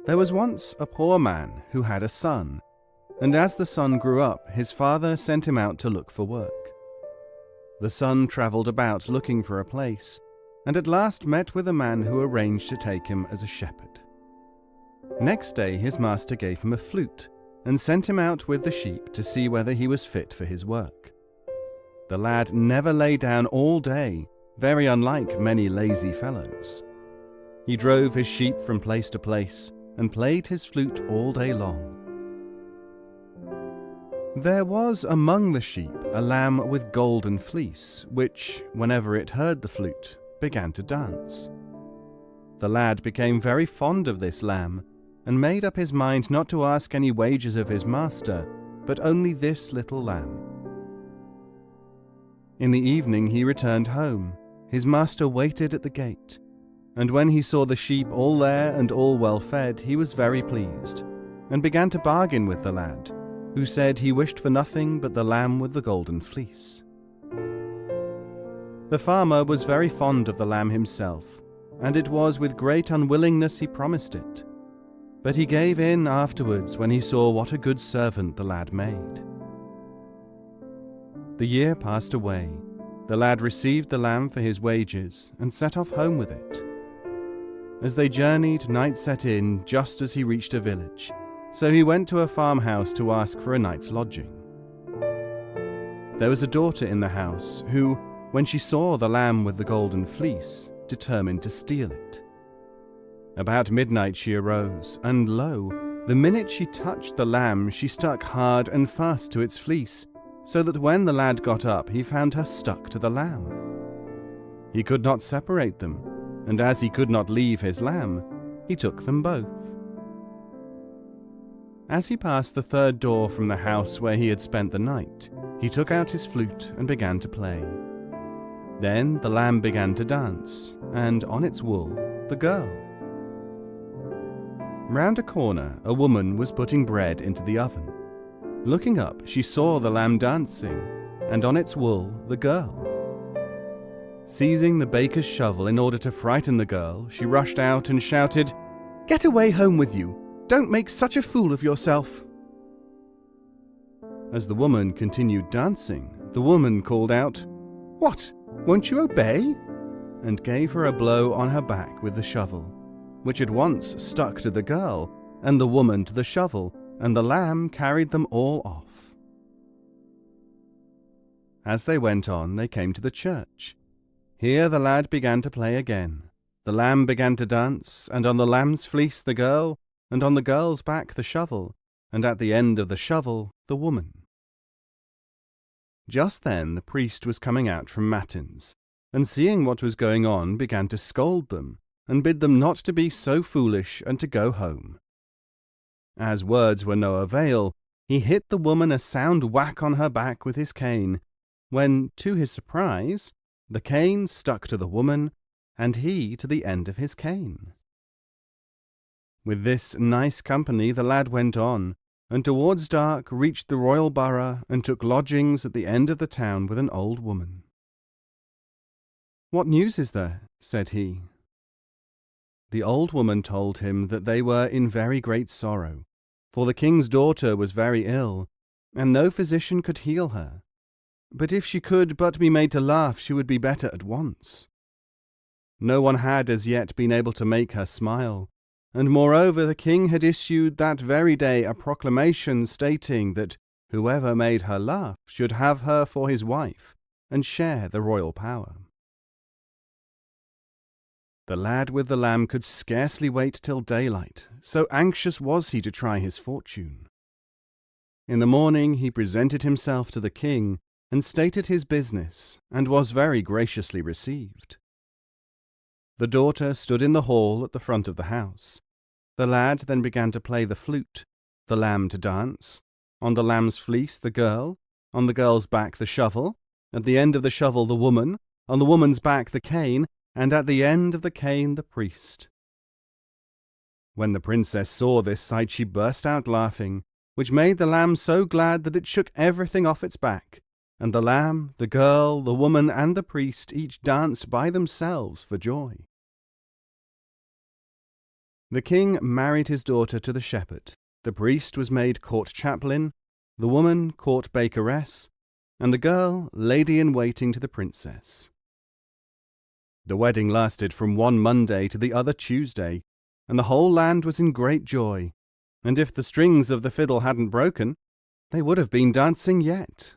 There was once a poor man who had a son, and as the son grew up, his father sent him out to look for work. The son travelled about looking for a place, and at last met with a man who arranged to take him as a shepherd. Next day his master gave him a flute, and sent him out with the sheep to see whether he was fit for his work. The lad never lay down all day, very unlike many lazy fellows. He drove his sheep from place to place, and played his flute all day long. There was among the sheep a lamb with golden fleece, which, whenever it heard the flute, began to dance. The lad became very fond of this lamb, and made up his mind not to ask any wages of his master, but only this little lamb. In the evening he returned home. His master waited at the gate, and when he saw the sheep all there and all well fed, he was very pleased, and began to bargain with the lad, who said he wished for nothing but the lamb with the golden fleece. The farmer was very fond of the lamb himself, and it was with great unwillingness he promised it. But he gave in afterwards when he saw what a good servant the lad made. The year passed away. The lad received the lamb for his wages and set off home with it. As they journeyed, night set in just as he reached a village, so he went to a farmhouse to ask for a night's lodging. There was a daughter in the house who, when she saw the lamb with the golden fleece, determined to steal it. About midnight she arose, and lo, the minute she touched the lamb, she stuck hard and fast to its fleece, so that when the lad got up, he found her stuck to the lamb. He could not separate them, and as he could not leave his lamb, he took them both. As he passed the third door from the house where he had spent the night, he took out his flute and began to play. Then the lamb began to dance, and on its wool, the girl. Round a corner, a woman was putting bread into the oven. Looking up, she saw the lamb dancing, and on its wool, the girl. Seizing the baker's shovel in order to frighten the girl, she rushed out and shouted, "Get away home with you! Don't make such a fool of yourself!" As the woman continued dancing, the woman called out, "What? Won't you obey?" and gave her a blow on her back with the shovel, which at once stuck to the girl, and the woman to the shovel, and the lamb carried them all off. As they went on, they came to the church. Here the lad began to play again. The lamb began to dance, and on the lamb's fleece the girl, and on the girl's back the shovel, and at the end of the shovel the woman. Just then the priest was coming out from matins, and seeing what was going on began to scold them, and bid them not to be so foolish and to go home. As words were no avail, he hit the woman a sound whack on her back with his cane, when, to his surprise, the cane stuck to the woman, and he to the end of his cane. With this nice company the lad went on, and towards dark reached the royal borough and took lodgings at the end of the town with an old woman. "What news is there?" said he. The old woman told him that they were in very great sorrow, for the king's daughter was very ill, and no physician could heal her. But if she could but be made to laugh, she would be better at once. No one had as yet been able to make her smile, and moreover the king had issued that very day a proclamation stating that whoever made her laugh should have her for his wife and share the royal power. The lad with the lamb could scarcely wait till daylight, so anxious was he to try his fortune. In the morning he presented himself to the king and stated his business, and was very graciously received. The daughter stood in the hall at the front of the house. The lad then began to play the flute, the lamb to dance, on the lamb's fleece the girl, on the girl's back the shovel, at the end of the shovel the woman, on the woman's back the cane, and at the end of the cane the priest. When the princess saw this sight, she burst out laughing, which made the lamb so glad that it shook everything off its back, and the lamb, the girl, the woman, and the priest each danced by themselves for joy. The king married his daughter to the shepherd, the priest was made court chaplain, the woman court bakeress, and the girl lady-in-waiting to the princess. The wedding lasted from one Monday to the other Tuesday, and the whole land was in great joy, and if the strings of the fiddle hadn't broken, they would have been dancing yet.